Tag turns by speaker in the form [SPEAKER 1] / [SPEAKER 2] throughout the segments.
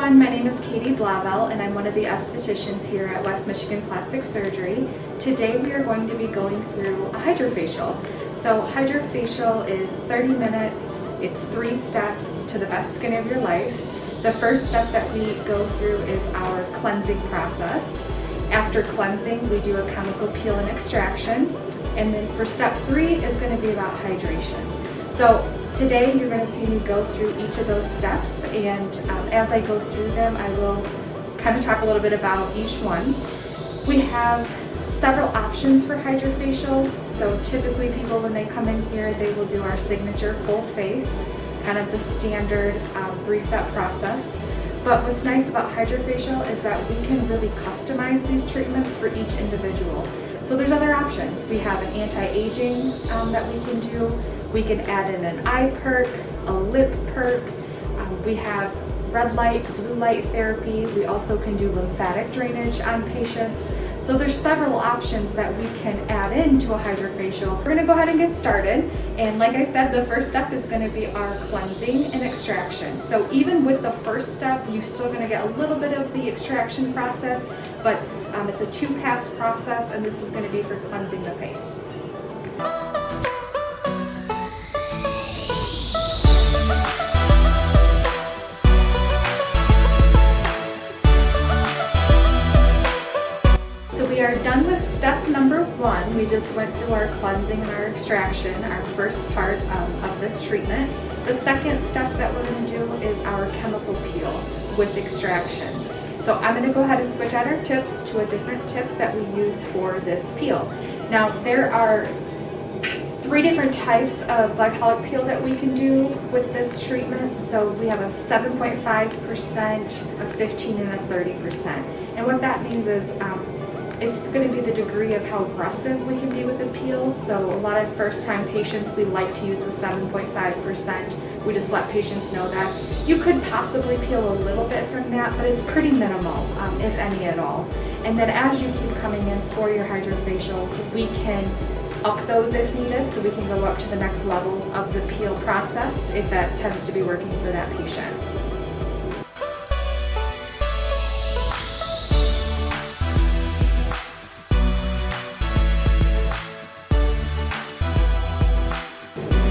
[SPEAKER 1] everyone, my name is Katie Blavel and I'm one of the estheticians here at West Michigan Plastic Surgery. Today we are going to be going through a HydraFacial. So HydraFacial is 30 minutes, it's 3 steps to the best skin of your life. The first step that we go through is our cleansing process. After cleansing, we do a chemical peel and extraction. And then for step 3 is going to be about hydration. So today you're going to see me go through each of those steps, and as I go through them I will kind of talk a little bit about each one. We have several options for HydraFacial, so typically people when they come in here they will do our signature full face, kind of the standard 3-step process. But what's nice about HydraFacial is that we can really customize these treatments for each individual. So there's other options. We have an anti-aging that we can do. We can add in an eye perk, a lip perk. We have red light, blue light therapy. We also can do lymphatic drainage on patients. So there's several options that we can add into a HydraFacial. We're gonna go ahead and get started. And like I said, the first step is gonna be our cleansing and extraction. So even with the first step, you're still gonna get a little bit of the extraction process, but it's a 2-pass process, and this is gonna be for cleansing the face. We are done with step number 1. We just went through our cleansing and our extraction, our first part of this treatment. The second step that we're going to do is our chemical peel with extraction. So I'm going to go ahead and switch out our tips to a different tip that we use for this peel. Now there are 3 different types of glycolic peel that we can do with this treatment. So we have a 7.5%, a 15%, and a 30%. And what that means is it's going to be the degree of how aggressive we can be with the peel. So a lot of first-time patients, we like to use the 7.5%. We just let patients know that. You could possibly peel a little bit from that, but it's pretty minimal, if any at all. And then as you keep coming in for your HydraFacials, we can up those if needed, so we can go up to the next levels of the peel process if that tends to be working for that patient.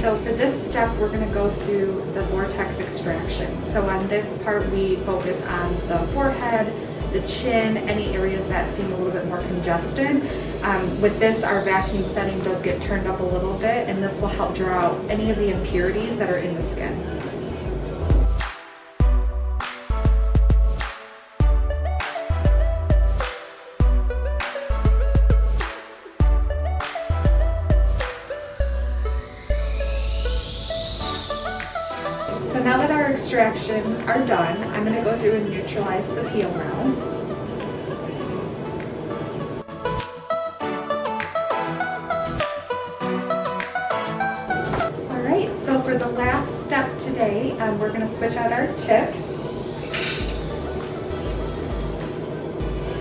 [SPEAKER 1] So for this step, we're going to go through the vortex extraction. So on this part, we focus on the forehead, the chin, any areas that seem a little bit more congested. With this, our vacuum setting does get turned up a little bit, and this will help draw out any of the impurities that are in the skin. So now that our extractions are done, I'm going to go through and neutralize the peel now. Alright, so for the last step today, we're going to switch out our tip.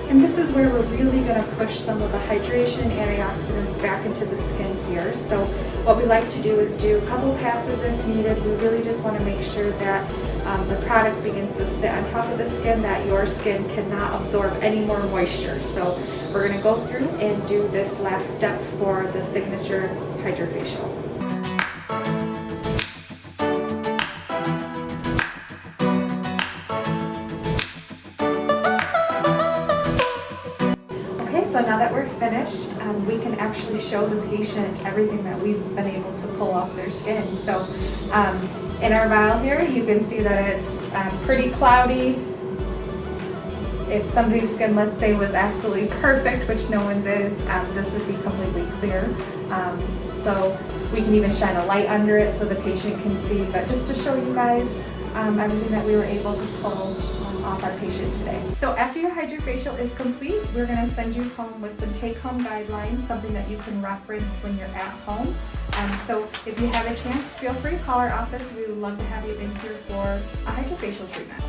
[SPEAKER 1] And this is where we're really going to push some of the hydration antioxidants back into the skin here. So what we like to do is do a couple passes if needed. We really just want to make sure that the product begins to sit on top of the skin, that your skin cannot absorb any more moisture. So we're going to go through and do this last step for the signature HydraFacial. So now that we're finished, we can actually show the patient everything that we've been able to pull off their skin. So in our vial here, you can see that it's pretty cloudy. If somebody's skin, let's say, was absolutely perfect, which no one's is, this would be completely clear. So we can even shine a light under it so the patient can see. But just to show you guys everything that we were able to pull off our patient today. So after your HydraFacial is complete, we're going to send you home with some take-home guidelines, something that you can reference when you're at home. So if you have a chance, feel free to call our office. We would love to have you in here for a HydraFacial treatment.